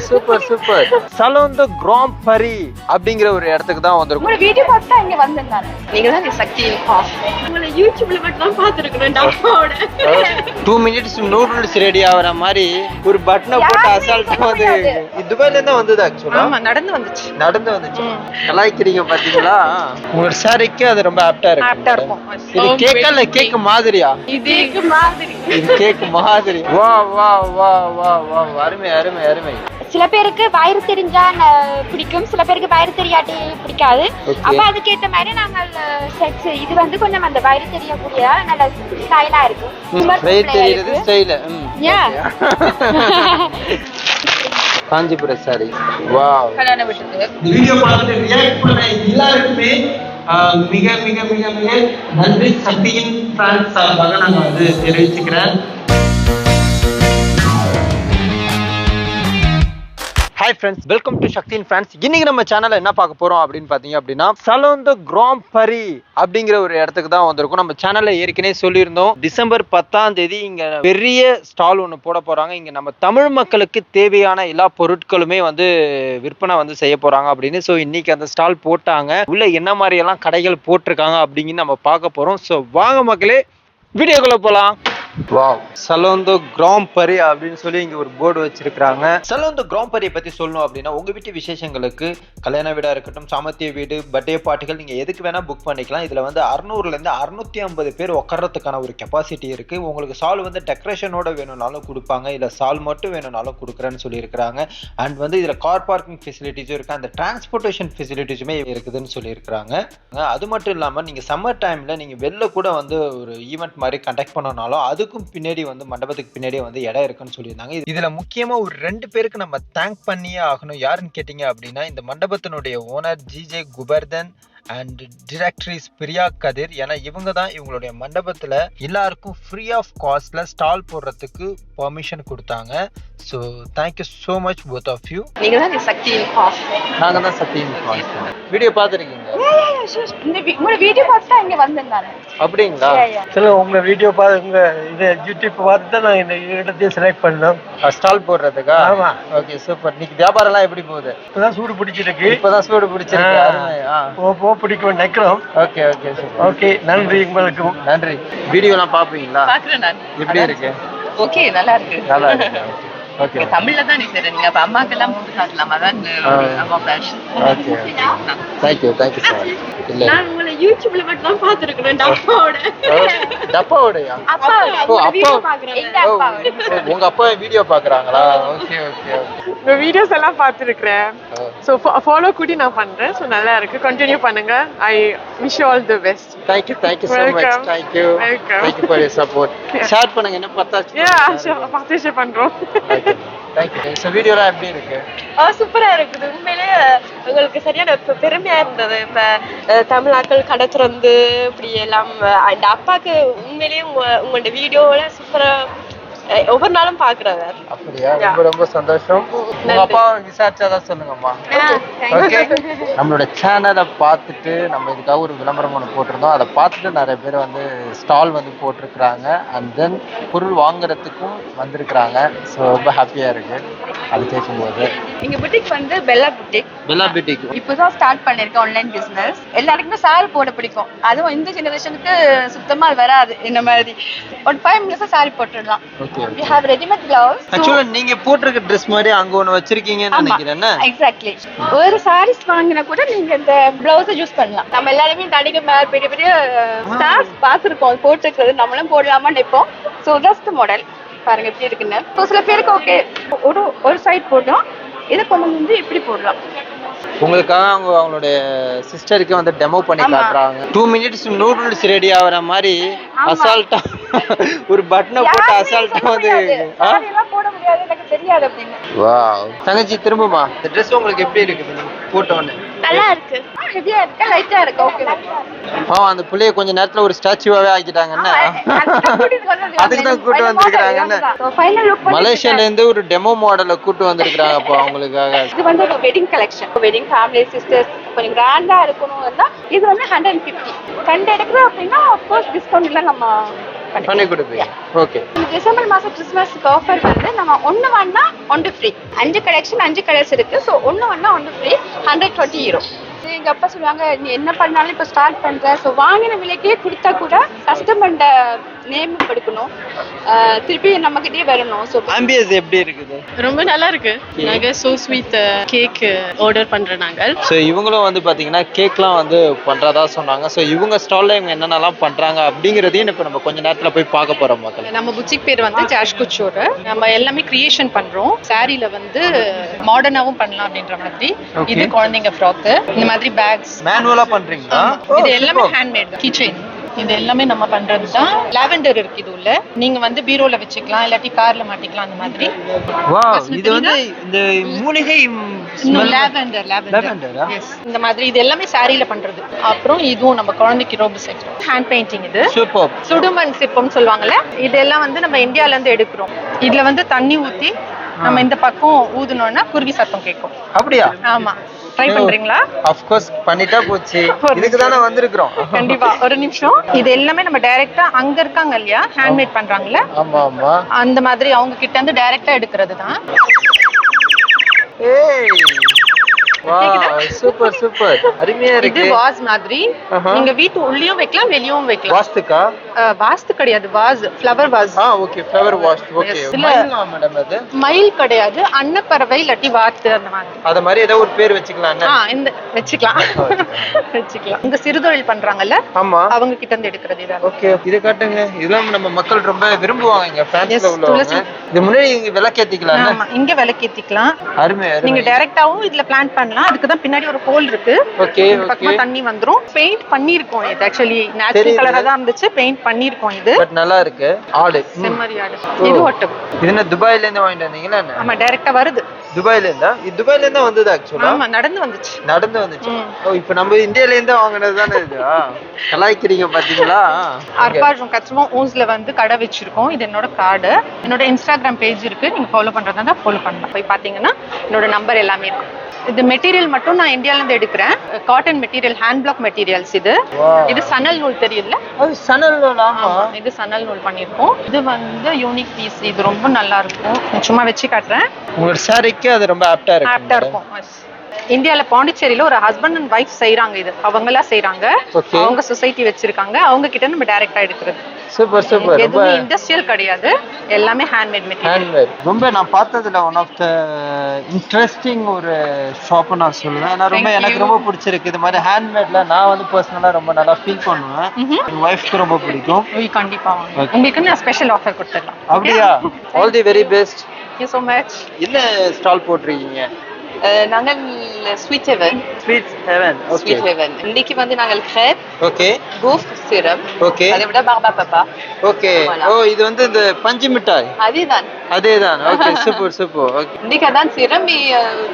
Super super. Salon தி grand Pari அப்படிங்கிற ஒரு இடத்துக்கு தான் வந்திருக்கோம். உங்க வீடியோ பார்த்தா இங்க வந்தேன் நான். நீங்க தான் சக்தி பாஸ். உங்களை யூடியூப்ல மட்டும் தான் பாத்துர்க்கேன் டப்பாவோட. 2 minutes நூடுல்ஸ் ரெடி ஆவற மாதிரி ஒரு பட்டனை போட்டு அசால்ட்டா வந்து துபாயில இருந்து வந்தது ஆக்சுவலா. ஆமா நடந்து வந்துச்சு. கலாய்க்கிறீங்க பாத்தீங்களா? உங்க சாரிக்கு அது ரொம்ப ஆப்டா இருக்கு. ஆப்டா இருக்கும். இது கேக்கல கேக் மாதிரியா? இது கேக் மாதிரி. இது கேக் மாதிரி. வா வா வா வா வா அருமை அருமை அருமை. சில பேருக்கு வயிறு தெரிஞ்சா பிடிக்கும், சில பேருக்கு வயிறு தெரியாட்டி பிடிக்காது. அப்ப அதுக்கேற்ற மாதிரி நாங்கள் செட்ஸ் இது வந்து கொஞ்சம் அந்த வயிறு தெரியக்கூடிய நல்ல ஸ்டைலா இருக்கும். வயிறு தெரியுது ஸ்டைல். காஞ்சிபுர சாரி. வாவ். கல்யாண வீட்டுக்கு இந்த வீடியோ பார்த்துட்டு ரியாக்ட் பண்ண எல்லாருக்குமே மிக மிக மிக மிக நன்றி சக்தியின் பிரான்ஸ் சார்பாக நாங்கள் வந்து தெரிவிச்சுக்கிறேன். Hi friends, welcome to Shakti in France. இன்னைக்கு நம்ம சேனல்ல என்ன பார்க்க போறோம் அப்படின்னு பாத்தீங்க அப்படின்னா சலோன் தி கிராண்ட் பாரி அப்படிங்கிற ஒரு இடத்துக்கு தான் வந்திருக்கோம். நம்ம சேனல்ல ஏற்கனவே சொல்லியிருந்தோம், டிசம்பர் 10ஆம் தேதி இங்க பெரிய ஸ்டால் ஒன்று போட போறாங்க. இங்க நம்ம தமிழ் மக்களுக்கு தேவையான எல்லா பொருட்களுமே வந்து விற்பனை வந்து செய்ய போறாங்க அப்படின்னு. ஸோ இன்னைக்கு அந்த ஸ்டால் போட்டாங்க. உள்ள என்ன மாதிரி எல்லாம் கடைகள் போட்டிருக்காங்க அப்படிங்கன்னு நம்ம பார்க்க போறோம். ஸோ வாங்க மக்களே, வீடியோக்குள்ள போலாம். வாவ், சலோன் தி கிராண்ட் பாரி அப்படின்னு சொல்லி இங்க ஒரு போர்டு வச்சிருக்காங்க. சலோன் தி கிராண்ட் பாரியை பத்தி சொல்லணும் அப்படின்னா, உங்க வீட்டு விசேஷங்களுக்கு, கல்யாண வீடா இருக்கட்டும், சாமத்திய வீடு, பர்த்டே பார்ட்டிகள், நீங்க எதுக்கு வேணா புக் பண்ணிக்கலாம். இதுல வந்து 600ல இருந்து 650 பேர் உட்கார்றதுக்கான ஒரு கெப்பாசிட்டி இருக்கு. உங்களுக்கு சால் வந்து டெக்கரேஷனோட வேணும்னாலும் கொடுப்பாங்க, இல்ல சால் மட்டும் வேணும்னாலும் கொடுக்குறேன்னு சொல்லி இருக்கிறாங்க. அண்ட் வந்து இதுல கார் பார்க்கிங் ஃபெசிலிட்டிஸும் இருக்கு, அந்த டிரான்ஸ்போர்டேஷன் ஃபெசிலிட்டிஸுமே இருக்குதுன்னு சொல்லி இருக்கிறாங்க. அது மட்டும் இல்லாம நீங்க சம்மர் டைம்ல நீங்க வெளில கூட வந்து ஒரு ஈவெண்ட் மாதிரி கண்டக்ட் பண்ணனாலும் அதுக்கும் பின்னாடி வந்து மண்டபத்துக்கு பின்னாடியே வந்து இடம் இருக்குன்னு சொல்லியிருந்தாங்க. இதுல முக்கியமா ஒரு 2 பேருக்கு நம்ம தேங்க் பண்ணியே ஆகணும். யாருன்னு கேட்டீங்க அப்படின்னா, இந்த மண்டபத்தினுடைய ஓனர் ஜிஜே குபர்தன் அண்ட் டிரெக்டரிஸ் பிரியா கதிர். ஏன்னா இவங்க தான் இவங்களுடைய மண்டபத்துல எல்லாருக்கும் ஃப்ரீ ஆஃப் காஸ்ட்ல ஸ்டால் போடுறதுக்கு பெர்மிஷன் கொடுத்தாங்க. So thank you so much both of you. நீங்க தான் சக்தி பாஸ். நாங்க தான் சக்தி பாஸ். வீடியோ பார்த்துருக்கீங்க? உங்க வீடியோ பார்த்து தான் இங்க வந்தேன் நான். அப்படிங்களா? சொல்லுங்க, உங்க வீடியோ பார்த்து இது யூடியூப் பார்த்து தான் நான் இந்த இடத்தையும் செலக்ட் பண்ணோம் ஸ்டால் போடுறதுக்கா? ஆமா. Okay super. இன்னைக்கு வியாபாரம் எல்லாம் எப்படி போகுது? இப்பதான் சூடு பிடிச்சிருக்கு. இப்பதான் சூடு பிடிச்சிருக்கு. பிடிக்கும் நினைக்கிறோம். ஓகே ஓகே ஓகே, நன்றி உங்களுக்கு. நன்றி. வீடியோ எல்லாம் பாப்பீங்களா? பாக்குறேன் நான். எப்படி இருக்கு? ஓகே, நல்லா இருக்கு. நல்லா இருக்கு. ஓகே. தமிழ்ல தான் நீ சரி, நீங்க அப்ப அம்மாக்கெல்லாம் போட்டு காட்டலாம். அதான் அம்மா ஃபேஷன். Okay thank you sir. இல்ல நான் உங்களை யூடியூப்ல மட்டும் தான் பாத்துர்க்கேன் டப்பாவோட. டப்பாவோடயா? வீடியோ பாக்குறேன். உங்க அப்பா வீடியோ பாக்குறாங்களா? Okay okay. உங்க வீடியோஸ் எல்லாம் பாத்துருக்கேன். சோ ஃபாலோ கூடி நான் பண்றேன். சோ நல்லா இருக்கு, கண்டினியூ பண்ணுங்க. I wish you all the best. Thank you so much. Thank you for your support. Share பண்ணுங்க, என்ன பார்த்தாச்சு. பார்ட்டிசிபேட் பண்றோம். தேங்க்யூ. சோ வீடியோலாம் எப்படி இருக்கு? சூப்பரா இருக்குது. உண்மையிலேயே உங்களுக்கு சரியான பெருமையா இருந்தது. இப்ப தமிழாக்கள் கடை திறந்து இப்படி எல்லாம் அந்த அப்பாக்கு உண்மையிலேயே உங்களோட வீடியோல சூப்பரா ஒவ்வொரு நாளும் பாக்குறவர். அப்படியா? ரொம்ப ரொம்ப சந்தோஷம். உங்க அப்பா விசாரிச்சாதான் சொல்லுங்கம்மா. ஓகே. நம்மளோட சேனலை பார்த்துட்டு நம்ம இதுக்காக ஒரு விளம்பரம் ஒன்று போட்டிருந்தோம். அதை பார்த்துட்டு நிறைய பேர் வந்து ஸ்டால் வந்து போட்டிருக்கிறாங்க. அண்ட் தென் பொருள் வாங்குறதுக்கும் வந்திருக்கிறாங்க. ஸோ ரொம்ப ஹாப்பியா இருக்கு அது கேட்கும்போது. எங்க புட்டிக் வந்து பெல்லா புட்டிக் இப்போதான் ஸ்டார்ட் பண்ணிருக்கேன் ஆன்லைன் பிசினஸ். எல்லாருக்குமே சாரி போட பிடிக்கும். அதுவும் இந்த ஜெனரேஷனுக்கு சுத்தமா வராது. இந்த மாதிரி ஒரு 5 minutes சாரி போட்டுடலாம். We have ready-made gloves. Actually நீங்க போட்டிருக்க Dress மாதிரி அங்க ஒன்னு வச்சிருக்கீங்கன்னு நினைக்கிறேன். Exactly. ஒரு sarees வாங்கினா கூட நீங்க இந்த blouse யூஸ் பண்ணலாம். நம்ம எல்லாரும் தடிக்கு மேல பெரிய பெரிய ஸ்டார்ஸ் பாத்துறோம் போட்டுக்கிறது, நம்மளும் போடலாமா நினைப்போம். So that's the model. பாருங்க எப்படி இருக்குன்னு. So சில பேருக்கு ஓகே ஒரு சைடு போடலாம், இத கொஞ்சம் வந்து இப்படி போடலாம். உங்களுக்காக அவங்களுடைய சிஸ்டருக்கு வந்து டெமோ பண்ணி காட்டுறாங்க. 2 minutes நூடுல்ஸ் ரெடி ஆவற மாதிரி அசால்ட்டா ஒரு பட்டனை போட்டு அசால்ட்டா வந்து அதெல்லாம் போட முடியாது, எனக்கு தெரியாது அப்படிங்க. வாவ். தங்கச்சி திரும்புமா, இந்த Dress உங்களுக்கு எப்படி இருக்குது போட்டோன்னு? நல்லா இருக்கு. ஹெவியா இருக்கு, லைட்டா இருக்கு. ஓகே. அந்த புள்ளைய கொஞ்ச நேரத்துல ஒரு ஸ்டாச்சுவாவே ஆக்கிட்டாங்கன்னா அதுக்கு தான் கூட்டு வந்திருக்காங்க. மலேசியால இருந்து ஒரு டெமோ மாடலை கூட்டு வந்திருக்காங்க அப்போ அவங்களுக்காக. இது வந்து ஒரு wedding collection. Wedding family sisters கொஞ்சம் கிராண்டா இருக்கணும்னா இது வந்து 150. கண்டு எடுக்கிறோம் அப்படின்னா ஆஃப் கோர்ஸ் டிஸ்கவுண்ட் எல்லாம் நம்ம பண்ணி கொடுப்பீங்க. ஓகே. டிசம்பர் மாசம் கிறிஸ்மஸ்க்கு ஆஃபர் வந்து நம்ம ஒண்ணு வாங்கினா ஒன்று ஃப்ரீ. 5 கலெக்ஷன் 5 கலர்ஸ் இருக்கு. ஸோ ஒன்று ஃப்ரீ. 120 euro. எங்க அப்பா சொல்லுவாங்க, நீ என்ன பண்ணாலும் இப்ப ஸ்டார்ட் பண்ற, ஸோ வாங்கின விலைக்கே கொடுத்தா கூட கஸ்டமர்ட நேம் எடுக்கணும், திருப்பி நம்ம கிட்டே வரணும். ஸோ ஆம்பியன்ஸ் எப்படி இருக்குது? ரொம்ப நல்லா இருக்கு. நாங்க சோ ஸ்வீட் கேக் ஆர்டர் பண்றோம் நாங்க. ஸோ இவங்களும் வந்து பாத்தீங்கன்னா கேக்லாம் வந்து பண்றதா சொன்னாங்க. ஸோ இவங்க ஸ்டால்ல இவங்க என்னென்னலாம் பண்றாங்க அப்படிங்கறதையும் இப்போ நம்ம கொஞ்ச நேரத்துல போய் பார்க்க போறோம் மக்கள். நம்ம புட்டிக் பேர் வந்து ஜாஷ் குச்சோர். நம்ம எல்லாமே கிரியேஷன் பண்றோம். சாரில வந்து மாடர்னாவும் பண்ணலாம் அப்படின்ற மாதிரி. இது குழந்தைங்க ஃப்ராக், இந்த மாதிரி பேக்ஸ் மேனுவலா பண்றீங்களா? இது எல்லாமே ஹேண்ட்மேட். கீச்செயின் இது எல்லாமே நம்ம பண்றது தான். லாவெண்டர் இருக்கு இது உள்ள. நீங்க வந்து பீரோல வச்சுக்கலாம், இல்லாட்டி கார்ல மாட்டிக்கலாம் அந்த மாதிரி. வாவ், இது வந்து இந்த மூலிகை லாவெண்டர். எஸ், இந்த மாதிரி இது எல்லாமே சாரில பண்றது. அப்புறம் இதுவும் நம்ம குழந்தைக்கு ரோப் செட் ஹேண்ட் பெயிண்டிங். இது சூப்பர். சுடுமண் சிற்பம்னு சொல்லுவாங்கல்ல, இதெல்லாம் வந்து நம்ம இந்தியால இருந்து எடுக்கிறோம். இதுல வந்து தண்ணி ஊத்தி நம்ம இந்த பக்கம் ஊதுனோம்னா குருவி சத்தம் கேட்கும். அப்படியா? ஆமா, ட்ரை பண்றீங்களா? ஆஃப் கோர்ஸ், பண்ணிட்டா போச்சு. இதுக்கு தானே வந்திருக்கோம். கண்டிப்பா, ஒரு நிமிஷம். இது எல்லாமே நம்ம டைரக்டா அங்க இருக்காங்க இல்லையா, ஹேண்ட்மேட் பண்றாங்கல்ல, ஆமா ஆமா, அந்த மாதிரி அவங்க கிட்ட இருந்து டைரக்டா எடுக்கிறது தான். ஏய் வாவ், சூப்பர் சூப்பர், அருமையா இருக்கு. இது வாஸ் மாதிரி. நீங்க வீட்டு உள்ளேயும் வைக்கலாம், வெளியவும் வைக்கலாம். வாஸ்துக்கா? வாஸ்து கிடையாது, was, flower vase. Okay, flower vase. Okay, Mayila madam? அது மயில் கிடையாது, அன்னப்பறவை இல்லாட்டி வாத்து அந்த மாதிரி. அத மாதிரி ஏதோ ஒரு பேர் வச்சுக்கலாம். இந்த வச்சுக்கலாம். இந்த சிறுதொழில் பண்றாங்கல்ல, ஆமா, அவங்க கிட்ட இருந்து எடுக்கிறது இது. ஓகே, இது காட்டுங்க. இதெல்லாம் நம்ம மக்கள் ரொம்ப விரும்புவாங்க இங்க பிரான்ஸ்ல உள்ளவங்க. இது முன்னாடி இங்க விளக்கேத்திக்கலாம். ஆமா, இங்க விளக்கேத்திக்கலாம். அருமை. நீங்க டைரக்டாவும் இதுல பிளான் பண்ணலாம். அதுக்கு தான் பின்னாடி ஒரு ஹோல் இருக்கு. ஓகே, பக்கமா தண்ணி வந்துரும். பெயிண்ட் பண்ணிருக்கோம். இது ஆக்சுவலி நேச்சுரல் கலரா தான் இருந்துச்சு, பெயிண்ட் பண்ணிருக்கோம். இது பட் நல்லா இருக்கு. ஆடு, செம்மறி ஆடு. இது ஒட்டகம். இது என்ன துபாயில இருந்து வாங்கிட்டு வந்தீங்களா? ஆமா, டைரக்டா வருது. துபாயில இருந்தா? இது துபாயில இருந்தா வந்தது ஆக்சுவலா? ஆமா, நடந்து வந்துச்சு. ஓ, இப்போ நம்ம இந்தியால இருந்து வாங்குனது தானே இது? கலாய்க்கிறீங்க பாத்தீங்களா? அர்பாஜும் கச்சமும் ஊஸ்ல வந்து கடை வச்சிருக்கோம். இது என்னோட கார்டு. என்னோட இன்ஸ்டாகிராம் பேஜ் இருக்கு. நீங்க ஃபாலோ பண்றதா இருந்தா ஃபாலோ பண்ணலாம். போய் பாத்தீங்கன்னா என்னோட நம்பர் எல்லாமே இருக்கு. இது மெட்டீரியல் மட்டும் நான் இந்தியால இருந்து எடுக்கிறேன். Cotton material, hand black materials. இது சணல் நூல் தெரியுதுல? அது சணல் நூல். ஆமா, இது சணல் நூல் பண்ணிருக்கோம். இது வந்து யூனிக் பீஸ். இது ரொம்ப நல்லா இருக்கும். சும்மா வச்சு காட்டுறேன். உங்களோட சாரிக்கு அது ரொம்ப ஆப்டா இருக்கும். இந்தியால பாண்டிச்சேரியில ஒரு ஹஸ்பண்ட் அண்ட் வைஃப் செய்யறாங்க. இது அவங்களா செய்யறாங்க. அவங்க சொசைட்டி வச்சிருக்காங்க. அவங்க கிட்ட நம்ம டைரக்டா எடுக்கிறது. Super super. ரொம்ப இண்டஸ்ட்ரியல் கிடையாது, எல்லாமே ஹேண்ட்மேட் மெட்டீரியல். ஹேண்ட்மேட். ரொம்ப நான் பார்த்ததுல ஒன் ஆஃப் த இன்ட்ரெஸ்டிங் ஒரு ஷாப் நான் சொல்லுவேன். நான் ரொம்ப எனக்கு ரொம்ப பிடிச்சிருக்கு. இது மாதிரி ஹேண்ட்மேட்ல நான் வந்து பர்சனலா ரொம்ப நல்லா ஃபீல் பண்ணுவேன். என் வைஃப்க்கு ரொம்ப பிடிக்கும். கண்டிப்பா உங்களுக்கு நான் ஸ்பெஷல் ஆஃபர் கொடுத்துடலாம். அப்படியா? All the very best. Thank you so much. என்ன ஸ்டால் போட்றீங்க? நாங்கள் sweet heaven. Sweet heaven. Okay, sweet heaven. இன்னைக்கு வந்து நாங்கள் கிரேப், ஓகே, கோஃப் சிரம், ஓகே, அதை விட பார்பா பாப்பா. ஓகே. ஓ, இது வந்து இந்த பஞ்சு மிட்டாய். அதேதான். Okay, super super. ஓகே, இன்னைக்கு அதான் சிரம்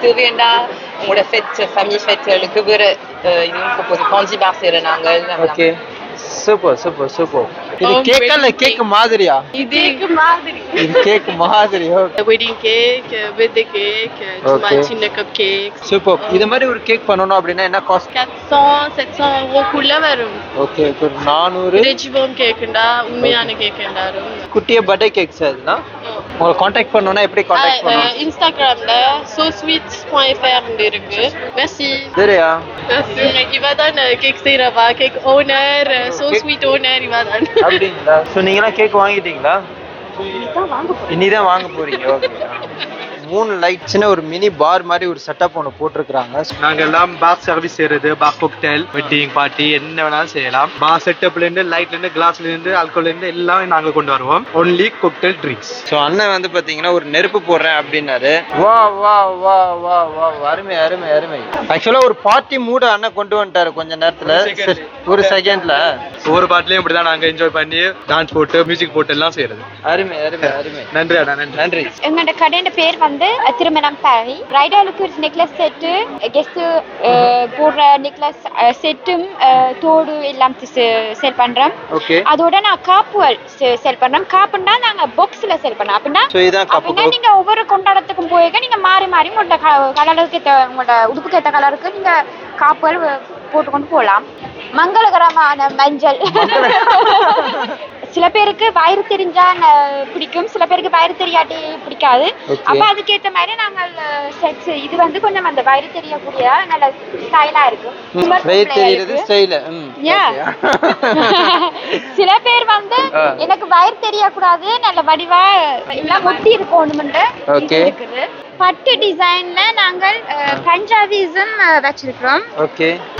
தேவையண்டா உங்களோட ஃபெட் ஃபேமிலி ஃபெட்களுக்கு வேற இதுவும் ப்ரோபோஸ் காஞ்சி பார் செய்யற நாங்கள். Okay, super super super. இது கேக்கல்ல, கேக் மாதிரியா? இது மாதிரி. இது கேக் மாதிரி. Okay, wedding cake, birthday cake, சும்மா சின்ன கப் கேக். சூப்பர். இது மாதிரி ஒரு கேக் பண்ணனும் அப்படினா என்ன காஸ்ட்? 400-700 € வரும். ஓகே, ஒரு 400. ரெஜிபோம் கேக்குண்டா, உண்மையான கேக்குண்டா. குட்டிய பர்த்டே கேக்ஸ் அதுனா உங்களை காண்டாக்ட் பண்ணனும்னா எப்படி காண்டாக்ட் பண்ணனும்? இன்ஸ்டாகிராம்ல sosweets.fr இருக்கு. மெர்சி. சரியா? இவதான் கேக் செய்றவா, கேக் ஓனர், சோஸ்வீட் ஓனர் இவதான். அப்படிங்களா? சோ நீங்கலாம் கேக் வாங்கிட்டீங்களா? இனிதான் வாங்க போறீங்க. ஓகே. 3 லைட் சின்ன ஒரு மினி பார் மாதிரி ஒரு செட்டப் ஒன்று போட்டிருக்காங்க. நாங்க எல்லாம் பார் சர்வீஸ் செய்யறது, பார் காக்டெயில், வெட்டிங் பார்ட்டி என்ன வேணாலும் செய்யலாம். பார் செட்டப்ல இருந்து, லைட்ல இருந்து, கிளாஸ்ல இருந்து, ஆல்கோல்ல இருந்து எல்லாம் நாங்க கொண்டு வருவோம். Only cocktail drinks. ஸோ அண்ணன் வந்து பாத்தீங்கன்னா ஒரு நெருப்பு போடுறேன் அப்படின்னாரு. வா வா வா வா வா, அருமை அருமை அருமை. ஆக்சுவலா ஒரு பார்ட்டி மூட அண்ணன் கொண்டு வந்துட்டாரு கொஞ்ச நேரத்துல, ஒரு செகண்ட்ல. ஒவ்வொரு பாட்டிலையும் இப்படிதான் நாங்க என்ஜாய் பண்ணி டான்ஸ் போட்டு மியூசிக் போட்டு எல்லாம் செய்யறது. அருமை அருமை அருமை. நன்றி அண்ணா, நன்றி நன்றி. எங்களோட கடையோட பேர் வந்து திருமணம் பாரி. பிரைடலுக்கு நெக்லஸ் செட்டு, கெஸ்ட் போடுற நெக்லஸ் செட்டும் தோடு எல்லாம் செல் பண்றோம். ஓகே. அதோட நான் காப்புகள் செல் பண்றோம். காப்புன்னா நாங்க பாக்ஸ்ல செல் பண்ணோம். அப்படின்னா நீங்க ஒவ்வொரு கொண்டாடத்துக்கும் போயிருக்க நீங்க மாறி மாறி உங்களோட கலருக்கு ஏற்ற, உங்களோட உடுப்புக்கு ஏற்ற கலருக்கு நீங்க காப்புகள் போட்டுக்கொண்டு போகலாம். மங்களகரமான மஞ்சள் சில பேருக்கு வயிறு தெரிஞ்சா பிடிக்கும், சில பேருக்கு வயிறு தெரியாட்டி பிடிக்காது. அப்ப அதுக்கேற்ற மாதிரி நாங்கள் செட்ஸ் இது வந்து கொஞ்சம் அந்த வயிறு தெரியக்கூடிய நல்ல ஸ்டைலா இருக்கும். சில பேர் வந்து எனக்கு வயிறு தெரியக்கூடாது, நல்ல வடிவா எல்லாம் ஒட்டி இருக்கணும்னு இருக்குது. பட்டு டிசைன்ல நாங்கள் பஞ்சாபிஸும் வச்சிருக்கிறோம்.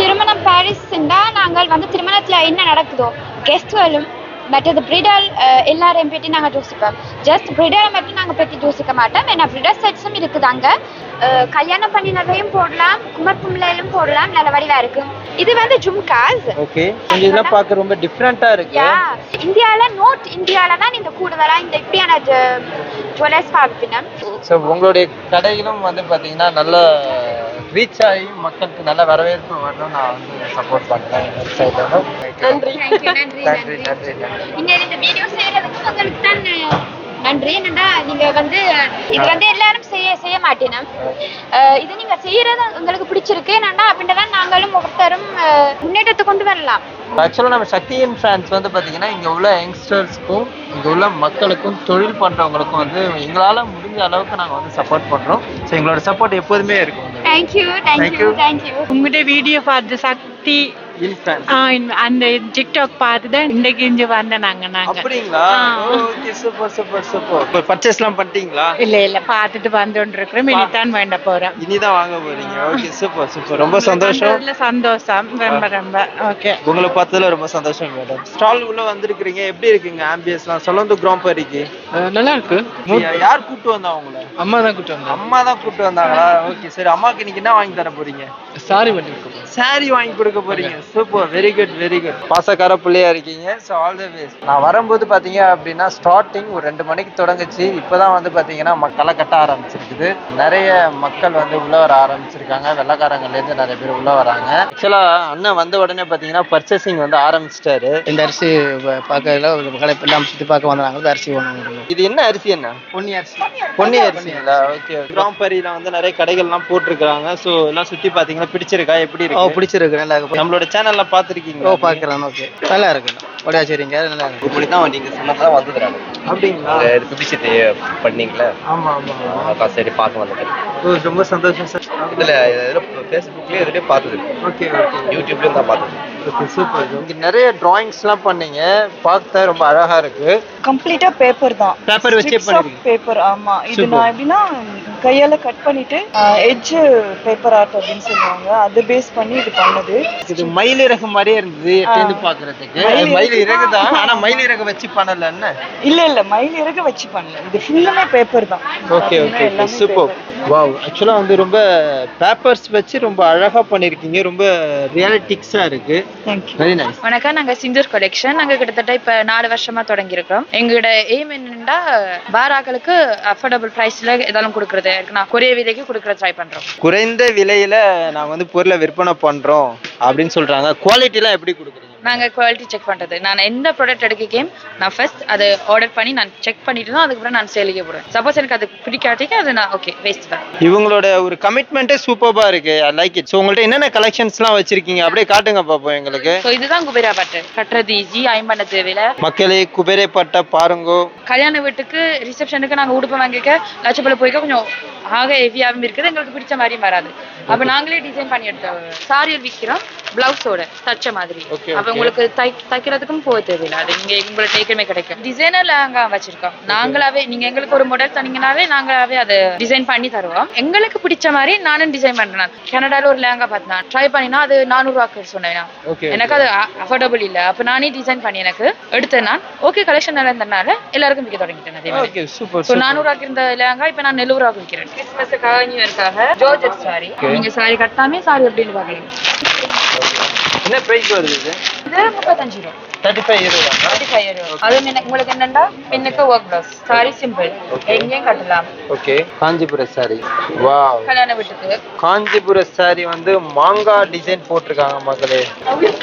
திருமணம் பாரிஸ் நாங்கள் வந்து திருமணத்துல என்ன நடக்குதோ கெஸ்ட்களும் மற்றது பிரிடல் எல்லாரையும் பற்றி நாங்கள் யோசிப்போம். ஜஸ்ட் பிரிடலை மட்டும் நாங்கள் பற்றி யோசிக்க மாட்டோம். ஏன்னா பிரிடல் செட்ஸும் இருக்குது அங்கே. கல்யாணம் பண்ணினதையும் போடலாம், குமர்பும்லையிலும் போடலாம், நல்ல வடிவா இருக்கும். இது வந்து ஜும்காஸ். இதெல்லாம் பார்க்க ரொம்ப டிஃபரெண்டா இருக்கு. இந்தியால தான் இந்த கூடுதலா இந்த இப்படியான ஜுவல்லர்ஸ் பார்ப்பினம். ஸோ உங்களுடைய கடைகளும் வந்து பார்த்தீங்கன்னா நல்ல ரீச் ஆகி மக்களுக்கு நல்ல வரவேற்பு வரணும். நான் வந்து சப்போர்ட் பண்றேன். நன்றி. நீங்க இந்த வீடியோ செய்யறதுக்கு உங்களுக்கு தான் நன்றி. என்னன்னா நீங்க வந்து இது வந்து எல்லாரும் செய்ய மாட்டேன். இது நீங்க செய்யறது உங்களுக்கு பிடிச்சிருக்கு என்னன்னா அப்படின்ட்டு நாங்களும் ஒவ்வொருத்தரும் முன்னேற்றத்தை கொண்டு வரலாம். ஆக்சுவலாக நம்ம சக்தியின் ஃபேன்ஸ் வந்து பார்த்தீங்கன்னா இங்கே உள்ள யங்ஸ்டர்ஸ்க்கும் இங்கே உள்ள மக்களுக்கும் தொழில் பண்ணுறவங்களுக்கும் வந்து எங்களால் முடிஞ்ச அளவுக்கு நாங்கள் வந்து சப்போர்ட் பண்ணுறோம். ஸோ எங்களோட சப்போர்ட் எப்போதுமே இருக்கும். தேங்க்யூ. உங்களுடைய வீடியோ பார்த்து சக்தி அந்த டிக்டாக் பார்த்து இன்னைக்கு இங்க வந்த நாங்க. அப்படிங்களா? Okay, super super super. பர்ச்சேஸ்லாம் பண்ணிட்டீங்களா? இல்ல பார்த்துட்டு வந்துட்டு இருக்கிறோம். இனிதான் வேண்ட போறோம். இனிதான் வாங்க போறீங்க. Okay, super super. ரொம்ப சந்தோஷம். சந்தோஷம் ரொம்ப. ஓகே, உங்களை பார்த்ததுல ரொம்ப சந்தோஷம் மேடம். ஸ்டால் உள்ள வந்திருக்கீங்க, எப்படி இருக்குங்க ஆம்பியன்ஸ்லாம்? சலோந்து கிராண்ட் பாரிக்கு நல்லா இருக்கு. யார் கூட்டு வந்தா உங்களை? அம்மா தான் கூட்டு வந்தாங்க. அம்மா தான் கூட்டு வந்தாங்களா? ஓகே, சரி. அம்மாக்கு இன்னைக்கு என்ன வாங்கி தர போறீங்க? சாரி வாங்கி கொடுக்க போறீங்க. Super, very good very good. பாசக்கார பிள்ளையா இருக்கீங்க. So all the best. நான் வரும்போது பாத்தீங்க அப்படின்னா ஸ்டார்டிங் ஒரு 2 மணிக்கு தொடங்குச்சு. இப்பதான் வந்து பாத்தீங்கன்னா களை கட்ட ஆரம்பிச்சிருக்குது. நிறைய மக்கள் வந்து உள்ள வர ஆரம்பிச்சிருக்காங்க. வெள்ளக்காரங்கள்ல இருந்து நிறைய பேர் உள்ள வராங்க. ஆக்சுவலா அண்ணன் வந்த உடனே பாத்தீங்கன்னா பர்ச்சேசிங் வந்து ஆரம்பிச்சிட்டாரு. இந்த அரிசி பார்க்கல எல்லாம் சுத்தி பார்க்க வந்தாங்க. அரிசி ஒண்ணு. இது என்ன அரிசி? என்ன பொன்னி அரிசி? பொன்னி அரிசிங்களா? ஓகே. கிராண்ட் பாரியில வந்து நிறைய கடைகள்லாம் போட்டிருக்காங்க. ஸோ எல்லாம் சுத்தி பாத்தீங்கன்னா பிடிச்சிருக்கா? எப்படி இருக்கு? பிடிச்சிருக்கு. நல்லா இருக்கு. நம்மளோட சேனல்ல பாத்துருக்கீங்க? பாக்குறேன். ஓகே, நல்லா இருக்கு. ஒடையா சரிங்க, நல்லா இருக்கு. இப்படிதான் நீங்க சொன்னதான் வந்துக்கிறாங்க. அப்படிங்களா? பப்ளிசிட்டி பண்ணீங்களா? ஆமா ஆமா. சரி, பார்க்க வந்துட்டேன். ரொம்ப சந்தோஷம் சார். இதுல ஃபேஸ்புக்லயே இதுலயே பார்த்தது. ஓகே, யூடியூப்லயும் தான் பார்த்தது. Okay, super. இங்க நிறைய டிராயிங்ஸ்லாம் பண்ணீங்க, பார்க்க ரொம்ப அழகா இருக்கு. கம்ப்ளீட்டா பேப்பர் தான். பேப்பர் வச்சே பண்ணிருக்கீங்க? பேப்பர். ஆமா. இது நான் எப்படின்னா கையால கட் பண்ணிட்டு எட்ஜ் பேப்பர் ஆர்ட் அப்படின்னு சொல்லுவாங்க, அது பேஸ் பண்ணி இது பண்ணது. இது மயில் இறகு மாதிரியே இருந்தது எட்டேந்து பாக்குறதுக்கு. மயில் இறகு தான், ஆனா மயில் இறகு வச்சு பண்ணல. என்ன? இல்ல மயில் இறகு வச்சு பண்ணல. இது ஃபுல்லுமே பேப்பர் தான். Okay okay, super. வாவ். ஆக்சுவலா வந்து ரொம்ப பேப்பர்ஸ் வச்சு ரொம்ப அழகா பண்ணிருக்கீங்க. ரொம்ப ரியாலிட்டிக்ஸா இருக்கு. Very nice. வணக்கம். நாங்க சிந்தூர் கலெக்ஷன். நாங்க கிட்டத்தட்ட இப்ப 4 வருஷமா தொடங்கி இருக்கோம். எங்களோட எய்ம் என்னன்னா பாராக்களுக்கு அஃபோர்டபுள் பிரைஸ்ல ஏதாலும் கொடுக்கறது. நான் குறைய விலைக்கு கொடுக்கற ட்ரை பண்றோம். குறைந்த விலையில நாங்க வந்து பொருளை விற்பனை பண்றோம் அப்படின்னு சொல்றாங்க. குவாலிட்டி எல்லாம் எப்படி கொடுக்குறீங்க? நாங்க குவாலிட்டி செக் பண்றது. நான் எந்த ப்ராடக்ட் எடுக்கேன் நான் ஃபர்ஸ்ட் அதை ஆர்டர் பண்ணி நான் செக் பண்ணிட்டு தான் அதுக்கப்புறம் நான் சேலுக்கே போடுவேன். சப்போஸ் எனக்கு அது பிடிக்காட்டிக்கு அது நான் ஓகே வேஸ்ட் தான். இவங்களோட ஒரு கமிட்மெண்ட்டே சூப்பர்பா இருக்கு. I like it. ஸோ உங்கள்ட்ட என்னென்ன கலெக்ஷன்ஸ்லாம் வச்சிருக்கீங்க அப்படியே காட்டுங்க பாப்போம் எங்களுக்கு. ஸோ இதுதான் குபேரா பட்டு. கட்டுறது ஈஸி, ஐம்பண்ண தேவையில்ல. மக்களே குபேரே பட்டை பாருங்கோ. கல்யாண வீட்டுக்கு ரிசப்ஷனுக்கு நாங்க உடுப்பு வாங்கிக்க லட்சப்பல போய்க்க கொஞ்சம் ஆக ஹெவியாகவும் இருக்குது. எங்களுக்கு பிடிச்ச மாதிரியும் வராது. அப்ப நாங்களே டிசைன் பண்ணி எடுத்தோம். சாரியில் விற்கிறோம் பிளவுஸோட தச்ச மாதிரி. அப்ப உங்களுக்கு தைக்கிறதுக்கும் போக தேவையில்லை. அது இங்க உங்களுக்கு ஏற்கனவே கிடைக்கும். டிசைனர் லேங்கா வச்சிருக்கோம் நாங்களாவே. நீங்க எங்களுக்கு ஒரு மாடல் தனீங்கனாவே நாங்களாவே அதை டிசைன் பண்ணி தருவோம். எங்களுக்கு பிடிச்ச மாதிரி நானும் டிசைன் பண்றேன். கனடால ஒரு லேங்கா பார்த்தேன், ட்ரை பண்ணினா அது 400 ரூபாய்க்கு சொன்னேன். எனக்கு அது அஃபோர்டபுள் இல்ல. அப்ப நானே டிசைன் பண்ணி எனக்கு எடுத்தேன். நான் ஓகே கலெக்ஷன் நல்லா இருந்தனால எல்லாருக்கும் விற்க தொடங்கிட்டேன். அதே மாதிரி 400 ரூபாய்க்கு இருந்த லேங்கா இப்ப நான் 70 ரூபாய்க்கு விற்கிறேன். கிறிஸ்மஸுக்காக நியூ இயர்க்காக ஜார்ஜெட் சாரி. நீங்க சாரி கட்டாமே சாரி அப்படின்னு பாக்கலாம். என்ன பிரைஸ் வருது இது? இது 35 ரூபாய். 35 ரூபாய். 35 ரூபாய். அது உங்களுக்கு என்னன்னா பின்னுக்கு ஒர்க் பிளவுஸ் சாரி சிம்பிள் எங்கேயும் கட்டலாம். ஓகே. காஞ்சிபுர சாரி. வாவ். கல்யாண வீட்டுக்கு காஞ்சிபுர சாரி வந்து மாங்கா டிசைன் போட்டிருக்காங்க மக்களே.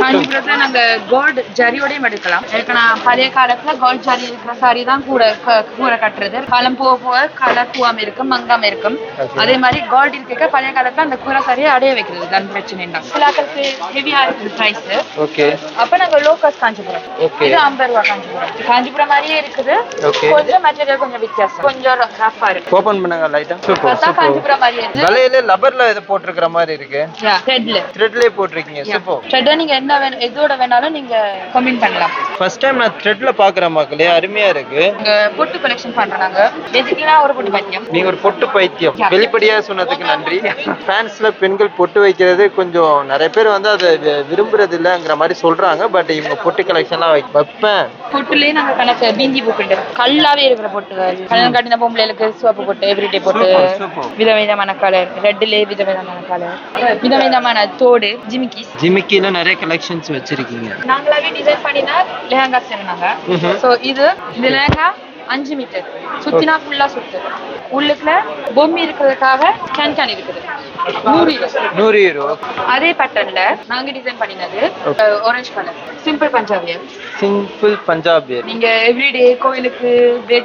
காஞ்சிபுரத்துல நாங்க கோல்ட் ஜரியோடயும் எடுக்கலாம். நான் பழைய காலத்துல கோல்ட் ஜரி இருக்கிற சாரி தான் கூட கட்டுறது. காலம் போக போக கலர் பூவாம இருக்கும், மங்காம இருக்கும். அதே மாதிரி கோல்ட் இருக்க பழைய காலத்துல அந்த கூரை சாரியை அடைய வைக்கிறது தான் பிரச்சனை. சிலாக்களுக்கு ஹெவியா இருக்குது பிரைஸ். ஓகே. அப்ப நாங்க low cost Kanchipuram Kanchipuram. Okay. இது 50 ரூபாய் காஞ்சிபுரம். காஞ்சிபுரம் மாதிரியே இருக்குது. Okay. கொஞ்சம் மெட்டீரியல் கொஞ்சம் வித்தியாசம். கொஞ்சம் ரஃப்பா இருக்கு. ஓபன் பண்ணுங்க லைட்டா. பார்த்தா காஞ்சிபுரம் மாதிரியே இருக்கு. வலையில லப்பர்ல இத போட்டுருக்கிற மாதிரி இருக்கு. த்ரெட்ல போட்டுருக்கீங்க. சூப்பர். த்ரெட் நீங்க என்ன எதோட வேணாலும் நீங்க கம்பைன் பண்ணலாம். ஃபர்ஸ்ட் டைம் நான் த்ரெட்ல பாக்குறேன் மக்களே, அருமையா இருக்கு. பொட்டு கலெக்ஷன் பண்றாங்க. பேசிக்கலா ஒரு பொட்டு பைத்தியம். நீங்க ஒரு பொட்டு பைத்தியம். வெளிப்படையா சொன்னதுக்கு நன்றி. பிரான்ஸ்ல பெண்கள் பொட்டு வைக்கிறது கொஞ்சம் நிறைய பேர் வந்து அதை விரும்புறது இல்லங்கிற மாதிரி சொல்றாங்க. பட் இவங்க பொட்டு கலெக்ஷன்லாம் வைப்பேன். பொட்டுலயே நாங்க கணக்கு பிந்தி பொட்டு கல்லாவே இருக்கிற பொட்டுகள், கல்யாணம் காட்டின பொம்பளைகளுக்கு சிவப்பு பொட்டு, எவ்ரிடே பொட்டு, விதவிதமான கலர், ரெட்லயே விதவிதமான கலர், விதவிதமான தோடு, ஜிமிக்கில நிறைய கலெக்ஷன்ஸ் வச்சிருக்கீங்க. நாங்களாவே டிசைன் பண்ணினா லெஹங்கா செய்றாங்க. சோ இது லெஹங்கா 5 மீட்டர் சுத்தினா ஃபுல்லா சுத்து. உள்ளுக்குள்ள பொம்மை இருக்கிறதுக்காக கேன் இருக்குது. 100 யூரோ. அதே பேட்டர்ன்ல நாங்க டிசைன் பண்ணினது ஆரஞ்சு கலர் சிம்பிள் பஞ்சாபியர். சிம்பிள் பஞ்சாபியர் நீங்க எவ்ரிடே கோயிலுக்கு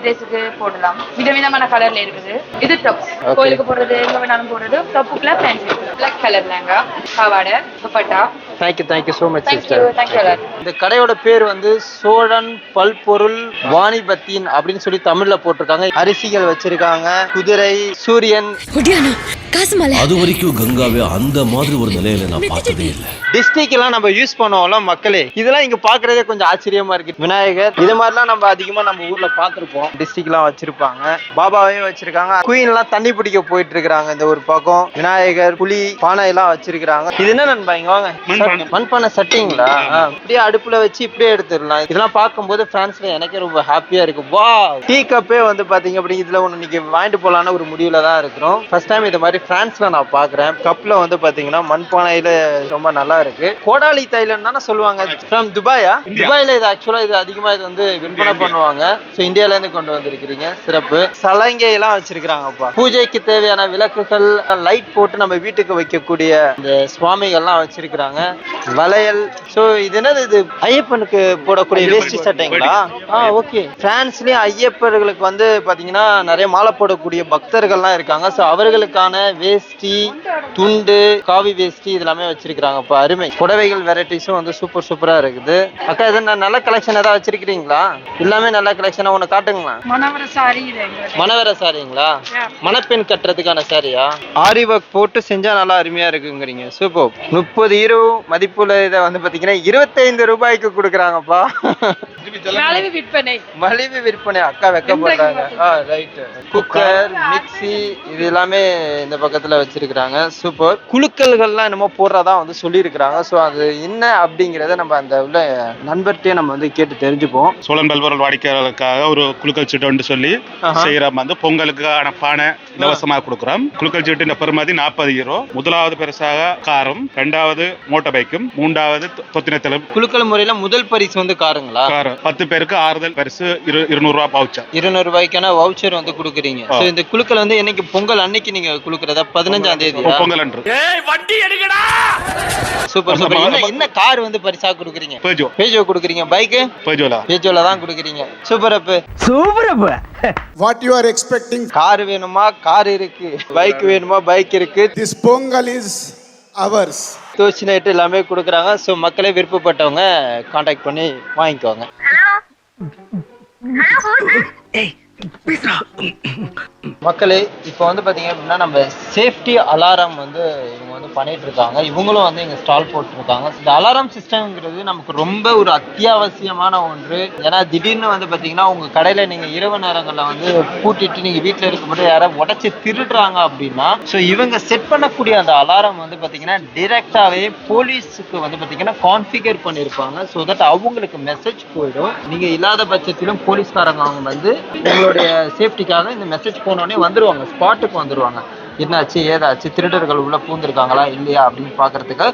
டேஸ்க்கு போடலாம். விதவிதமான கலர்ல இருக்குது. இது டாப்ஸ் கோயிலுக்கு போடுறது, எங்க வேணாலும் போடுறது. டாப்புக்குள்ள பேண்ட் பிளாக் கலர் லெஹங்கா, பாவாடை, dupatta. Thank you so much sister. Thank you. இந்த கடையோட பேர் வந்து சோழன் பல்பொருள் வாணிபத்தின் அப்படின்னு சொல்லி தமிழ்ல போட்டிருக்காங்க. அரிசிகள் வச்சிருக்காங்க, குதிரை, சூரியன். அது வரைக்கும் கங்காவே அந்த மாதிரி ஒரு நிலையில நான் பார்த்ததே இல்லை. டிஸ்ட்ரிக்ட் எல்லாம் நம்ம யூஸ் பண்ணுவோம்ல மக்களே, இதெல்லாம் இங்க பாக்குறதே கொஞ்சம் ஆச்சரியமா இருக்கு. விநாயகர் இது மாதிரிலாம் நம்ம அதிகமா நம்ம ஊர்ல பாத்திருப்போம். டிஸ்ட்ரிக்ட் எல்லாம் வச்சிருப்பாங்க, பாபாவையும் வச்சிருக்காங்க. குயின் எல்லாம் தண்ணி பிடிக்க போயிட்டு இருக்காங்க. இந்த ஒரு பக்கம் விநாயகர், புலி, பானை எல்லாம் வச்சிருக்காங்க. இது என்ன நண்பா இங்க வாங்க, மண்பானை சட்டிங்களா? அப்படியே அடுப்புல வச்சு இப்படியே எடுத்துடலாம். இதெல்லாம் பார்க்கும்போது பிரான்ஸ்ல எனக்கே ரொம்ப ஹாப்பியா இருக்கு. வா, டீ கப்பே வந்து பாத்தீங்க அப்படி இதுல ஒண்ணு நீங்க வாங்கிட்டு போலான்னு ஒரு முடிவுல தான் இருக்கிறோம். ஃபர்ஸ்ட் டைம் இது மாதிரி பிரான்ஸ்ல நான் பாக்குறேன். கப்ல வந்து பாத்தீங்கன்னா மண்பானையில ரொம்ப நல்லா இருக்கு. கோடாலி தைலம் தானே சொல்லுவாங்க. ஃப்ரம் துபாயா? துபாயில இது ஆக்சுவலா இது அதிகமா இது வந்து விற்பனை பண்ணுவாங்க. சோ இந்தியால இருந்து கொண்டு வந்திருக்கீங்க, சிறப்பு. சலங்கை எல்லாம் வச்சிருக்காங்கப்பா. பூஜைக்கு தேவையான விளக்குகள், லைட் போட்டு நம்ம வீட்டுக்கு வைக்கக்கூடிய இந்த சுவாமிகள்லாம் வச்சிருக்காங்க. வளையல். சோ இது என்னது, இது ஐயப்பனுக்கு போடக்கூடிய வேஷ்டி சட்டைங்களா? ஓகே. பிரான்ஸ்லயும் ஐயப்பர்களுக்கு வந்து பாத்தீங்கன்னா நிறைய மாலை போடக்கூடிய பக்தர்கள்லாம் இருக்காங்க. சோ அவர்களுக்கான வேஷ்டி, துண்டு, காவி வேஷ்டி இதெல்லாமே வச்சிருக்காங்கப்பா. அருமை. புடவைகள் வெரைட்டிஸும் வந்து சூப்பரா இருக்குது. அக்கா இது நல்ல கலெக்ஷன் ஏதாவது வச்சிருக்கீங்களா? எல்லாமே நல்ல கலெக்ஷனா ஒண்ணு காட்டுங்களா? மணவர சாரிங்களா? மணப்பெண் கட்டுறதுக்கான சாரியா? ஆரி ஒர்க் போட்டு செஞ்சா நல்லா அருமையா இருக்குங்கிறீங்க. சூப்பர். 30 யூரோ மதிப்புள்ள இதை வந்து பாத்தீங்கன்னா 25 ரூபாய்க்கு கொடுக்குறாங்கப்பா. மலிவு விற்பனை. அக்கா வைக்கப்படுறாங்க. ரைட். குக்கர், மிக்சி இது எல்லாமே இந்த பக்கத்துல வச்சிருக்காங்க. சூப்பர். குலுக்கல்கள்லாம் என்னமோ போடுறதா வந்து சொல்லி இருக்கிறாங்க. சோ அது என்ன அப்படிங்கறத நம்ம அந்த உள்ள நண்பர்கிட்டயே நம்ம வந்து கேட்டு தெரிஞ்சுப்போம். சோழன் பல்பொருள் வாடிக்கையாளர்களுக்காக ஒரு குலுக்கல் சீட்டு சொல்லி செய்யறோம். வந்து பொங்கலுக்கான பானை இலவசமாக கொடுக்குறோம். குலுக்கல் சீட்டு பெருமதி 40 யூரோ. முதலாவது பெருசாக காரும், 2வது மோட்டார் பைக்கும், 3வது தொத்தினத்தலும். குலுக்கல் முறையில முதல் பரிசு வந்து காருங்களா? காரு. 10 பேருக்கு ஆறுதல் பரிசு 200 ரூபாய் வவுச்சர். 200 ரூபாய்க்கான வவுச்சர் வந்து கொடுக்குறீங்க. சோ இந்த குலுக்கல் வந்து என்னைக்கு? பொங்கல் அன்னைக்கு நீங்க குலுக்குறதா? 15ஆம் தேதி பொங்கல் அன்று. சூப்பர். என்ன கார் வந்து பரிசா கொடுக்குறீங்க? பேஜோ கொடுக்குறீங்க. பைக் பேஜோல தான் கொடுக்குறீங்க. Super up. What you are expecting? Car வேணுமா? கார் இருக்கு. பைக் வேணுமா? பைக் இருக்கு. This Pongal is ours. தோச்சி நைட்டு எல்லாமே கொடுக்குறாங்க. ஸோ மக்களே விருப்பப்பட்டவங்க கான்டாக்ட் பண்ணி வாங்கிக்கோங்க. மக்களே இப்போ வந்து பாத்தீங்க அப்படின்னா நம்ம சேஃப்டி அலாரம் வந்து இவங்க வந்து பண்ணிட்டு இருக்காங்க. இவங்களும் வந்து இங்க ஸ்டால் போட்டுருக்காங்க. இந்த அலாரம் சிஸ்டம்ங்கிறது நமக்கு ரொம்ப ஒரு அத்தியாவசியமான ஒன்று. ஏன்னா திடீர்னு வந்து பாத்தீங்கன்னா உங்க கடையில நீங்க இரவு நேரங்கள்ல வந்து பூட்டிட்டு நீங்க வீட்டுல இருக்கும்போது யாராவது உடச்சி திருடுறாங்க அப்படின்னா ஸோ இவங்க செட் பண்ணக்கூடிய அந்த அலாரம் வந்து பாத்தீங்கன்னா டிரெக்டாவே போலீஸுக்கு வந்து பாத்தீங்கன்னா கான்ஃபிகர் பண்ணிருப்பாங்க. ஸோ தட் அவங்களுக்கு மெசேஜ் போயிடும். நீங்க இல்லாத பட்சத்திலும் போலீஸ்காரங்க அவங்க வந்து உங்களுடைய சேஃப்டிக்காக இந்த மெசேஜ் போனோடனே வந்துருவாங்க, ஸ்பாட்டுக்கு வந்துருவாங்க. என்னாச்சு, ஏதாச்சு, திருடர்கள் உள்ள பூந்திருக்காங்களா இல்லையா அப்படின்னு பாக்குறதுக்கு.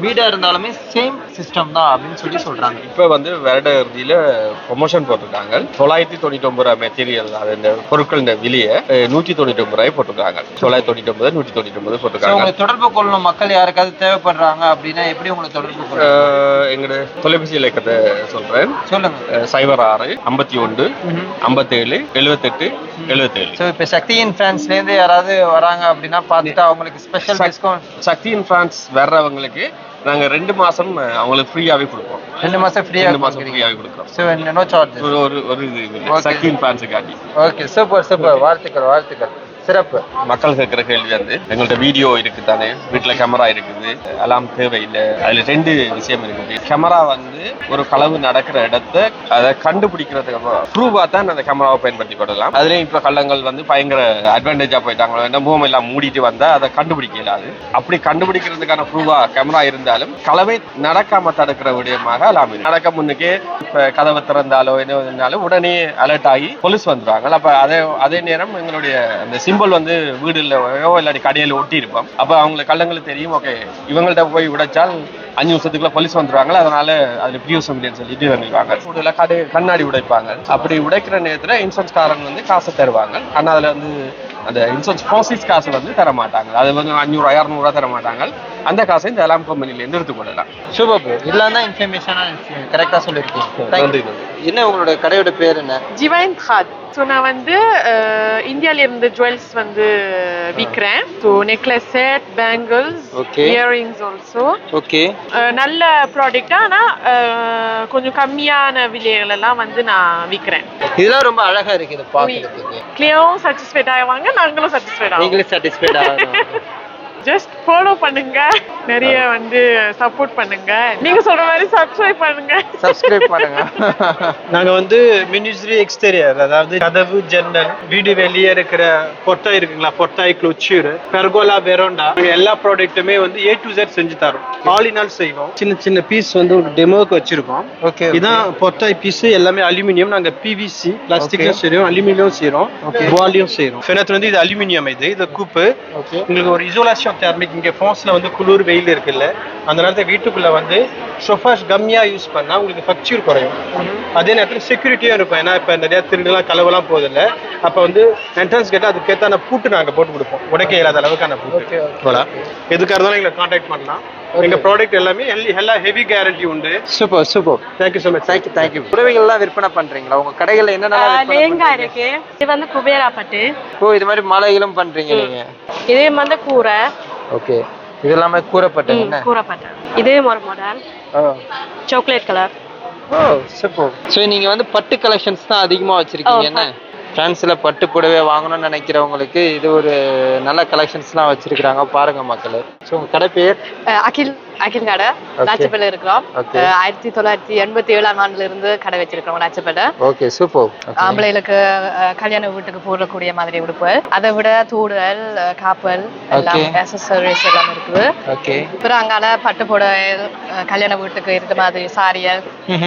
வீடா இருந்தாலுமே சேம் சிஸ்டம் தான் அப்படின்னு சொல்லி சொல்றாங்க. இப்ப வந்து வருட இறுதியில ப்ரொமோஷன் போட்டிருக்காங்க. 999 ரூபாய் மெட்டீரியல், அது இந்த பொருட்கள் இந்த விலையை 199 ரூபாய் போட்டிருக்காங்க. 999 199 போட்டிருக்காங்க. தொடர்பு கொள்ளணும் மக்கள் யாருக்காவது தேவைப்படுறாங்க அப்படின்னா எப்படி உங்களுக்கு தொடர்பு கொள்ளணும்? எங்களோட தொலைபேசி இலக்கத்தை சொல்றேன், சொல்லுங்க. 06 51 57 78 77. இப்ப சக்தியின் பிரான்ஸ்ல இருந்து யாராவது வராங்க அப்படின்னா பார்த்துட்டு அவங்களுக்கு ஸ்பெஷல் டிஸ்கவுண்ட். சக்தியின் பிரான்ஸ் வர்றவங்களுக்கு நாங்க 2 மாசம் அவங்களுக்கு ஃப்ரீயாவே கொடுப்போம். 2 மாசம் ஃப்ரீயா 2 மாசம் ஃப்ரீயாவே கொடுக்குறோம். So no charges. ஒரு இது சக்தின் ஃபேன்ஸுக்காண்டி. ஓகே சூப்பர் வாழ்த்துக்கள் சிறப்பு. மக்கள் கேட்கிற கேள்வி வந்து எங்கள்ட்ட வீடியோ இருக்கு தானே, வீட்டுல கேமரா இருக்குது, எல்லாம் தேவையில்லை. அதுல 2 விஷயம் இருக்குது. கேமரா வந்து ஒரு களவு நடக்கிற இடத்தை அதை கண்டுபிடிக்கிறதுக்கு ப்ரூவா தான் அந்த கேமராவை பயன்படுத்தி கொள்ளலாம். அதுலயும் இப்ப கள்ளங்கள் வந்து பயங்கர அட்வான்டேஜா போயிட்டாங்க. முகம் எல்லாம் மூடிட்டு வந்தா அதை கண்டுபிடிக்க இயலாது. அப்படி கண்டுபிடிக்கிறதுக்கான ப்ரூவா கேமரா இருந்தாலும் களவை நடக்காம தடுக்கிற விடயமாக எல்லாம் நடக்க முன்னுக்கே இப்ப கதவை திறந்தாலோ என்ன உடனே அலர்ட் ஆகி போலீஸ் வந்துடுவாங்க. அப்ப அதே நேரம் எங்களுடைய அந்த சிம்பிள் வந்து வீடுலையோ இல்லாட்டி கடையில ஒட்டி இருப்போம். அப்ப அவங்களுக்கு கள்ளங்களுக்கு தெரியும், ஓகே இவங்கள்ட்ட போய் உடைச்சால் 5 நிமிஷத்துக்குள்ள போலீஸ் வந்துருவாங்க, அதனால அதுல பிரியோசம் இல்லைன்னு சொல்லிட்டு வந்துருவாங்க. கூடுதலா கண்ணாடி உடைப்பாங்க. அப்படி உடைக்கிற நேரத்துல இன்சூரன்ஸ் காரங்க வந்து காசை தருவாங்க. ஆனா அதுல வந்து அந்த இன்சூரன்ஸ் ப்ராசஸ் காசு வந்து தர மாட்டாங்க. அது வந்து 500 600 தர மாட்டாங்க. அந்த காசை இந்த அலாம் கம்பெனில இருந்து எடுத்துக்கொள்ளலாம். சூப்பர். இதெல்லாம் தான் இன்ஃபர்மேஷனா கரெக்டா சொல்லிருக்கீங்க. என்ன உங்களோட கடையோட பேர் என்ன? ஜிவைன் ஹாட். ஸோ நான் வந்து இந்தியால இருந்து ஜுவல்ஸ் வந்து விற்கிறேன். So necklace set, bangles, earrings also. Okay. நல்ல ப்ராடக்ட். ஆனால் கொஞ்சம் கம்மியான விலைகள் எல்லாம் வந்து நான் விற்கிறேன். இதெல்லாம் ரொம்ப அழகா இருக்கு இது பார்க்கிறதுக்கு. கிளியரும் சாட்டிஸ்ஃபைட் ஆவாங்க, நாங்களும் சாட்டிஸ்ஃபைட் ஆவோம். நீங்களும் சாட்டிஸ்ஃபைட் ஆகணும். ஜஸ்ட் ஃபாலோ பண்ணுங்க, நிறைய வந்து சப்போர்ட் பண்ணுங்க. நீங்க சொல்ற மாதிரி சப்ஸ்கிரைப் பண்ணுங்க. நாங்க வந்து மினிஸ்ட்ரி எக்ஸ்டீரியர், அதாவது கதவு, ஜன்னல், வீடு வெளியே இருக்கிற பொட்டாய் இருக்குங்களா, பொட்டாய், க்ளோச்சர், பெர்கோலா, வெரோண்டா, எல்லா ப்ராடக்ட்டுமே வந்து A to Z செஞ்சு தரோம். ஆல் இன் ஆல் செய்வோம். சின்ன பீஸ் வந்து ஒரு டெமோக்கு வச்சிருக்கோம். ஓகே. இதான் பொட்டாய் பீஸ். எல்லாமே அலுமினியம். நாங்க PVC பிளாஸ்டிக்லயும் செய்றோம், அலுமினியம் செய்றோம், வாலியும் செய்றோம். ஃபெனத் வந்து இது அலுமினியம். இது கூப்பு. உங்களுக்கு ஒரு இசோலேஷன் தெர்மிக். இங்க ஃப்ரான்ஸ்ல வந்து குளிர் வெயில் இருக்குல்ல, அந்த நேரத்துல வீட்டுக்குள்ள வந்து ஷோஃபாஷ் கம்மியா யூஸ் பண்ணா உங்களுக்கு ஃபக்சூர் குறையும். அதே நேரத்தில் செக்யூரிட்டியும் இருக்கும். ஏன்னா இப்ப நிறைய திருடுலாம் களவெல்லாம் போதில்லை. அப்ப வந்து என்ட்ரன்ஸ் கேட்டா அதுக்கேற்றான பூட்டு நாங்க போட்டு கொடுப்போம், உடைக்க இல்லாத அளவுக்கான பூட்டு. எதுக்காக இருந்தாலும் எங்களை கான்டாக்ட் பண்ணலாம். எங்க ப்ராடக்ட் எல்லாமே எல்லாம் ஹெவி கேரண்டி உண்டு. Super. Thank you so much. Thank you. புடவைகள்லாம் விற்பனை பண்றீங்களா உங்க கடைகள்ல? என்னென்ன லேங்கா இருக்கு. இது வந்து குபேரா பட்டு. இது மாதிரி மாலைகளும் பண்றீங்க நீங்க? இதே வந்து கூரை. ஓகே. இது எல்லாமே கூரைப்பட்டு. என்ன கூரைப்பட்டு? இதே ஒரு model. Chocolate colour. Super. So நீங்க வந்து பட்டு கலெக்ஷன்ஸ் தான் அதிகமா வச்சிருக்கீங்க. என்ன பிரான்ஸ்ல பட்டு புடவை வாங்கணும்னு நினைக்கிறவங்களுக்கு இது ஒரு நல்ல கலெக்ஷன்ஸ்லாம் வச்சிருக்காங்க. பாருங்க மக்களே. ஸோ உங்க கடை பேர்? அகில் கடை. நாச்சப்பேட்டை இருக்கிறோம். 1987ஆம் ஆண்டுல இருந்து கடை வச்சிருக்கோம் நாச்சப்பேட்டை. Okay super. ஆம்பளைகளுக்கு கல்யாண வீட்டுக்கு போடக்கூடிய மாதிரி உடுப்பு, அதை விட தூடுகள், காப்பல் எல்லாம் அக்சசரிஸ் எல்லாம் இருக்குது. அப்புறம் அங்கால பட்டு புடவை, கல்யாண வீட்டுக்கு இருக்க மாதிரி சாரியல்,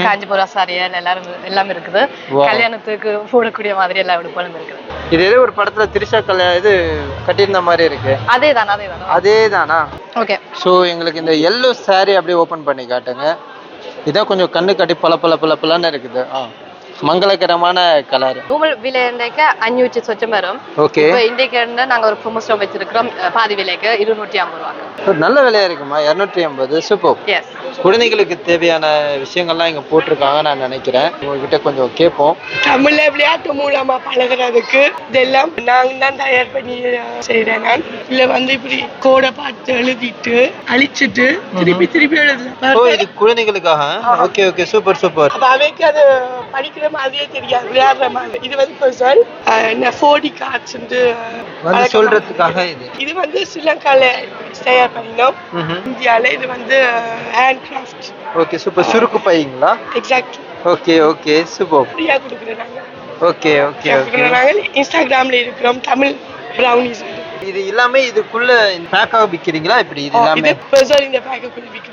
காஞ்சிபுரம் சாரியல் எல்லாம் இருக்குது. கல்யாணத்துக்கு போடக்கூடிய மாதிரி எல்லா உடுப்புகளும் இருக்குது. இது ஏதோ ஒரு படத்துல திரிஷா இது கட்டியிருந்த மாதிரி இருக்கு. அதேதானா? ஓகே. சோ எங்களுக்கு இந்த yellow saree அப்படியே ஓபன் பண்ணி காட்டுங்க. இதான் கொஞ்சம் கண்ணு கட்டி பல இருக்குது. மங்களகரமான கலர். நூல் விலை இன்றைக்கு 500 சொச்சம் வரும். ஓகே. இப்போ இன்றைக்கு நாங்க ஒரு ப்ரொமோஷன் வச்சிருக்கிறோம். பாதி விலைக்கு 250 ரூபாய். நல்ல விலையா இருக்குமா? 250. சூப்பர். எஸ். குழந்தைகளுக்கு தேவையான விஷயங்கள்லாம் இங்க போட்டிருக்காங்க நான் நினைக்கிறேன். உங்ககிட்ட கொஞ்சம் கேட்போம். தமிழ்ல விளையாட்டு மூலமா பழகிறதுக்கு இதெல்லாம் நாங்க தான் தயார் பண்ணி செய்யறேன். நான் இல்ல வந்து இப்படி கோடை பார்த்து எழுதிட்டு அழிச்சிட்டு திருப்பி எழுதலாம். இது குழந்தைகளுக்காக. Okay super. அவைக்கு அது படிக்கிற மாதிரியே தெரியாது, விளையாடுற மாதிரி. இது வந்து பர்சன் 40 கார்ட்ஸ் சொல்றதுக்காக. இது வந்து ஸ்ரீலங்கால தயார் பண்ணினோம். இந்தியால இது வந்து ஹேண்ட் கிராஃப்ட். Okay super. சுருக்கு பைங்களா? எக்ஸாக்ட். Okay super. ஃப்ரீயா கொடுக்குறாங்க. ஓகே. இன்ஸ்டாகிராம்ல இருக்கிறோம் தமிழ் பிரவுனிஸ். இது எல்லாமே இதுக்குள்ள பேக்காக விக்கிறீங்களா? இப்படி இது எல்லாமே பர்சன் இந்த பேக்குக்குள்ள விக்கிறோம்.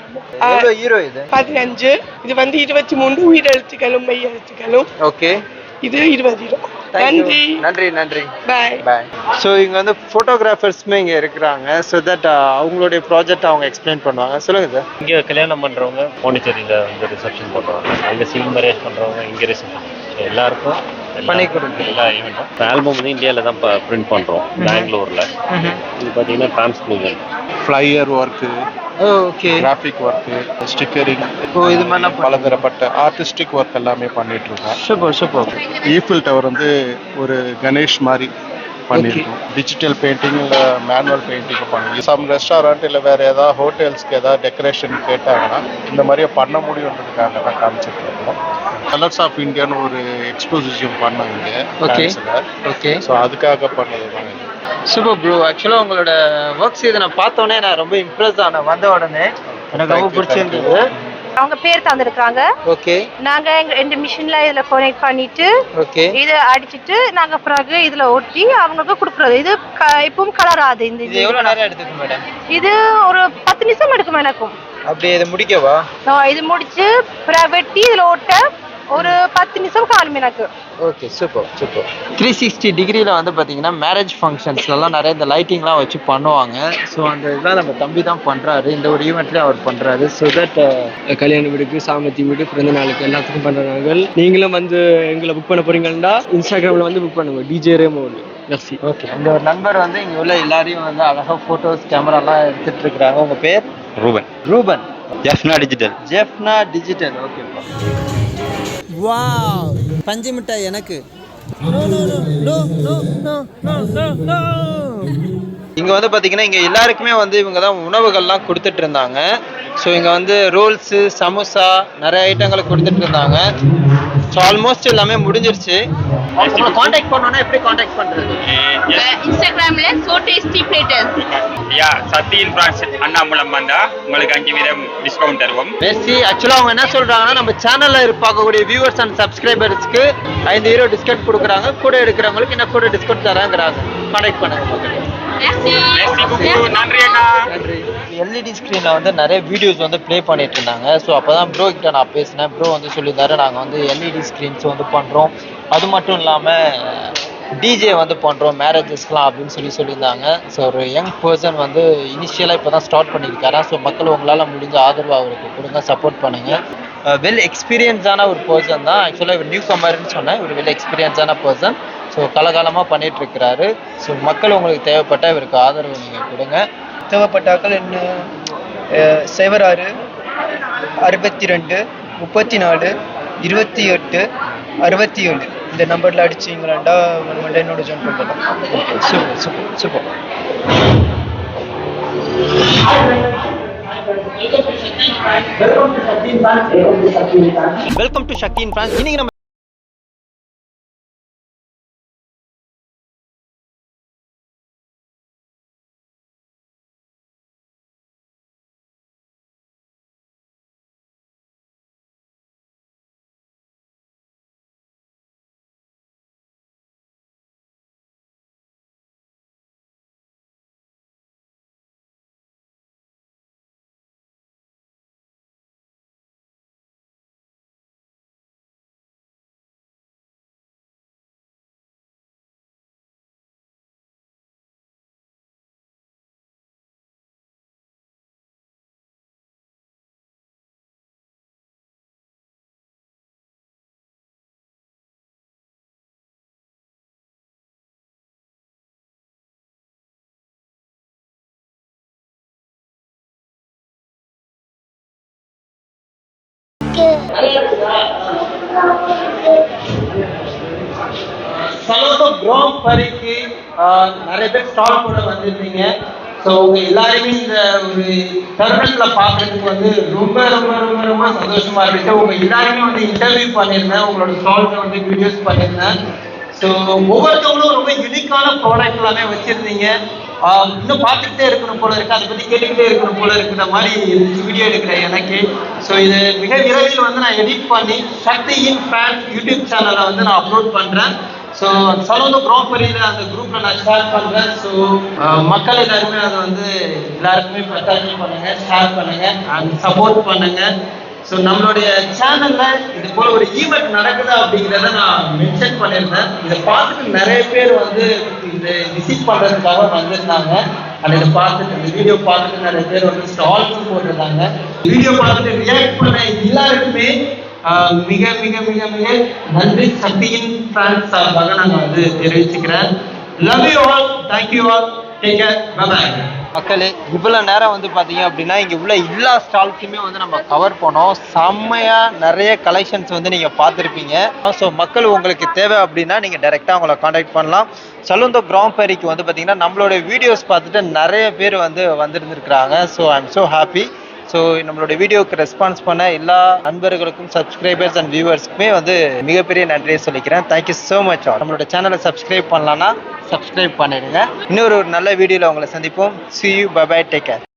எவ்வளவு ஹீரோ இது? 15. இது வந்து 23 உயிர் எழுத்துக்களும் மெய் எழுத்துக்களும். ஓகே. இது 20 ஹீரோ. நன்றி. பை. ஸோ இங்க வந்து போட்டோகிராஃபர்ஸ்மே இங்க இருக்கிறாங்க. ஸோ தட் அவங்களுடைய ப்ராஜெக்ட் அவங்க எக்ஸ்பிளைன் பண்ணுவாங்க. சொல்லுங்க சார். இங்க கல்யாணம் பண்றவங்க பாண்டிச்சேரியில வந்து ரிசப்ஷன் பண்றாங்க, அங்க சிவில் மேரேஜ் பண்றவங்க இங்க ரிசப்ஷன். எல்லாருக்கும் பண்ணி கொடுங்க. எல்லா ஈவெண்ட்டும். ஆல்பம் வந்து இந்தியாவில தான் பிரிண்ட் பண்றோம், பெங்களூர்ல. இது பாத்தீங்கன்னா டிரான்ஸ்க்ளூஷன், flyer work, graphic work, stickering, இது மாதிரி பலதரப்பட்ட ஆர்டிஸ்டிக் ஒர்க் எல்லாமே பண்ணிட்டு இருக்கோம். சூப்பர். ஈஃபில் டவர் வந்து ஒரு கணேஷ் மாதிரி பண்ணியிருக்கோம். டிஜிட்டல் பெயிண்டிங் இல்லை மேனுவல் பெயிண்டிங் பண்ணுவோம். சம் ரெஸ்டாரண்ட் இல்லை வேற ஏதாவது ஹோட்டல்ஸ்க்கு ஏதாவது டெக்கரேஷன் கேட்டாங்கன்னா இந்த மாதிரியே பண்ண முடியுன்றதுக்காக தான் காமிச்சிட்டு இருக்கோம். கலர்ஸ் ஆஃப் இந்தியான்னு ஒரு எக்ஸ்போசிஷன் பண்ணோம் இங்கே. ஓகே. ஸோ அதுக்காக பண்ணது தான். Super bro. ஆக்சுவலாக உங்களோட ஒர்க்ஸ் இதை நான் பார்த்தோன்னே நான் ரொம்ப இம்ப்ரெஸ் ஆனேன். வந்த உடனே எனக்கு ரொம்ப பிடிச்சிருந்தது. அவங்க பேர் தந்திருக்காங்க. ஓகே. நாங்க எங்க மிஷின்ல இதுல கனெக்ட் பண்ணிட்டு ஓகே இத அடிச்சிட்டு நாங்க பிறகு இதுல ஒட்டி அவங்களுக்கு கொடுக்குறது. இது இப்பவும் கலர் ஆகுது. இது எவ்வளவு நேரம் எடுத்துக்கும் மேடம்? இது ஒரு 10 நிமிஷம் எடுக்கும் எனக்கும். அப்படியே இது முடிக்கவா? இது முடிச்சு பிறகு வெட்டி இதுல ஒட்ட ஒரு 10 நிமிஷம் காணும் எனக்கு. Okay, super. 360 டிகிரியில் வந்து பார்த்தீங்கன்னா மேரேஜ் ஃபங்க்ஷன்ஸ்லாம் நிறைய இந்த லைட்டிங்லாம் வச்சு பண்ணுவாங்க. ஸோ அந்த இதெல்லாம் நம்ம தம்பி தான் பண்ணுறாரு. இந்த ஒரு ஈவெண்ட்லேயும் அவர் பண்ணுறாரு. ஸோ தட் கல்யாண வீடுக்கு, சாமத்தி வீடு, பிறந்த நாளுக்கு எல்லாத்துக்கும் பண்ணுறாங்க. நீங்களும் வந்து எங்களை புக் பண்ண போறீங்கன்னா இன்ஸ்டாகிராமில் வந்து புக் பண்ணுங்க. டிஜே ரேமோன். ஓகே. இந்த ஒரு நண்பர் வந்து இங்கே உள்ள எல்லாரையும் வந்து அழகாக ஃபோட்டோஸ் கேமராலாம் எடுத்துட்டு இருக்கிறாங்க. உங்கள் பேர்? ரூபன். ஜெஃப்னா டிஜிட்டல். ஓகேப்பா. வாவ், பஞ்சு மிட்டாய் எனக்கு. இங்க வந்து பாத்தீங்கன்னா இங்க எல்லாருக்குமே வந்து இவங்க தான் உணவுகள்லாம் கொடுத்துட்டு இருந்தாங்க. ஸோ இங்க வந்து ரோல்ஸ், சமோசா, நிறைய ஐட்டங்களை கொடுத்துட்டு இருந்தாங்க. ஸோ ஆல்மோஸ்ட் எல்லாமே முடிஞ்சிருச்சு. உங்களை காண்டாக்ட் பண்ணோன்னா எப்படி காண்டாக்ட் பண்றது? இன்ஸ்டாகிராம்ல சோ டேஸ்டி பிளேட்டர்ஸ். சக்தியின் பிரான்ச் அண்ணாமலம் வந்தா உங்களுக்கு 5% டிஸ்கவுண்ட் தருவோம். மெர்சி. ஆக்சுவலா அவங்க என்ன சொல்றாங்கன்னா நம்ம சேனல்ல பார்க்கக்கூடிய வியூவர்ஸ் அண்ட் சப்ஸ்கிரைபர்ஸ்க்கு 5 டிஸ்கவுண்ட் கொடுக்குறாங்க. கூட எடுக்கிறவங்களுக்கு இன்னும் கூட டிஸ்கவுண்ட் தராங்கிறாங்க. காண்டாக்ட் பண்ணுங்க. நன்றி. எல்இடி ஸ்க்ரீனில் வந்து நிறைய வீடியோஸ் வந்து ப்ளே பண்ணிட்டு இருந்தாங்க. ஸோ அப்போ தான் ப்ரோ கிட்ட நான் பேசினேன். ப்ரோ வந்து சொல்லியிருந்தாரு நாங்கள் வந்து எல்இடி ஸ்க்ரீன்ஸ் வந்து பண்ணுறோம், அது மட்டும் இல்லாமல் டிஜே வந்து பண்ணுறோம் மேரேஜஸ்லாம் அப்படின்னு சொல்லியிருந்தாங்க. ஸோ ஒரு யங் பர்சன் வந்து இனிஷியலாக இப்போ தான் ஸ்டார்ட் பண்ணியிருக்காரா. ஸோ மக்கள் உங்களால் முடிஞ்ச ஆதரவு அவருக்கு கொடுங்க, சப்போர்ட் பண்ணுங்கள். வெல் எக்ஸ்பீரியன்ஸான ஒரு பர்சன் தான். ஆக்சுவலாக இவர் நியூ கமர்னு சொன்னேன். ஒரு வெல் எக்ஸ்பீரியன்ஸான பர்சன். ஸோ காலகாலமாக பண்ணிட்டு இருக்கிறாரு. ஸோ மக்கள் உங்களுக்கு தேவைப்பட்டால் இவருக்கு ஆதரவு நீங்கள் கொடுங்க. தேவைப்பட்டாக்கள் என்ன 06 62 34 28 67 இந்த நம்பரில் அடிச்சிங்களாண்டா உங்களுக்கு என்னோட ஜாயின் பண்ணலாம். சூப்பர். வெல்கம் டு சக்தியின் பிரான்ஸ். இன்னைக்கு நம்ம சலோந்தோ கிராண்ட் பரிக்கு நிறைய பேர் ஸ்டால் கூட வந்திருந்தீங்க. ஸோ உங்க எல்லாருமே இந்த ஒரு தருணத்துல பார்க்கறதுக்கு வந்து ரொம்ப ரொம்ப ரொம்ப ரொம்ப சந்தோஷமா இருந்துச்சு. உங்க எல்லாருமே வந்து இன்டர்வியூ பண்ணியிருந்தேன், உங்களோட ஸ்டால்ஸை வந்து வீடியோஸ் பண்ணியிருந்தேன். ஸோ ஒவ்வொருத்தவங்களும் ரொம்ப யூனிக்கான ப்ராடக்ட் எல்லாமே வச்சிருந்தீங்க. இன்னும் பார்த்துக்கிட்டே இருக்கணும் போல இருக்கு, அதை பற்றி கேட்டுக்கிட்டே இருக்கணும் போல இருக்கிற மாதிரி வீடியோ எடுக்கிறேன் எனக்கு. ஸோ இது மிக விரைவில் வந்து நான் எடிட் பண்ணி சக்தியின் ஃபேன்ஸ் யூடியூப் சேனலை வந்து நான் அப்லோட் பண்ணுறேன். ஸோ சலோந்தோ கிராண்ட் பரியில் அந்த குரூப்பில் நான் ஷேர் பண்ணுறேன். ஸோ மக்கள் எல்லாருமே அதை வந்து எல்லாருக்குமே பட்டாக்கி பண்ணுங்க, ஷேர் பண்ணுங்க அண்ட் சப்போர்ட் பண்ணுங்க. ஸோ நம்மளுடைய சேனலில் இது போல் ஒரு ஈவெண்ட் நடக்குது அப்படிங்கிறத நான் மென்ஷன் பண்ணியிருந்தேன். இதை பார்த்துட்டு நிறைய பேர் வந்து இதை விசிட் பண்ணுறதுக்காக வந்திருந்தாங்க. அந்த இதை பார்த்துட்டு இந்த வீடியோ பார்த்துட்டு நிறைய பேர் வந்து ஸ்டால்ஸும் போட்டிருந்தாங்க. வீடியோ பார்த்துட்டு ரியாக்ட் பண்ண எல்லாருக்குமே மிக மிக மிக மிக நன்றி சக்தியின் ஃபேன்ஸ் சார்பாக நாங்கள் வந்து தெரிவிச்சுக்கிறேன். Love you all, thank you all. Take care bye bye. மக்களே இவ்வளவு நேரம் வந்து பாத்தீங்க அப்படின்னா இங்க உள்ள எல்லா ஸ்டால்ஸுமே வந்து நம்ம கவர் பண்ணோம். செம்மையா நிறைய கலெக்ஷன்ஸ் வந்து நீங்க பார்த்துருப்பீங்க. ஸோ மக்கள் உங்களுக்கு தேவை அப்படின்னா நீங்க டைரக்டா அவங்கள காண்டாக்ட் பண்ணலாம். சலூன் தி கிராண்ட் பாரிக்கு வந்து பாத்தீங்கன்னா நம்மளோட வீடியோஸ் பார்த்துட்டு நிறைய பேர் வந்து வந்திருந்துருக்காங்க. So I am so happy. So நம்மளோட வீடியோக்கு ரெஸ்பான்ஸ் பண்ண எல்லா நண்பர்களுக்கும் சப்ஸ்கிரைபர்ஸ் அண்ட் வியூவர்ஸ்க்குமே வந்து மிகப்பெரிய நன்றியை சொல்லிக்கிறேன். Thank you so much. நம்மளோட சேனலை சப்ஸ்கிரைப் பண்ணலான்னா சப்ஸ்கிரைப் பண்ணிடுங்க. இன்னொரு நல்ல வீடியோவில் உங்களை சந்திப்போம். See you. Bye bye. Take care.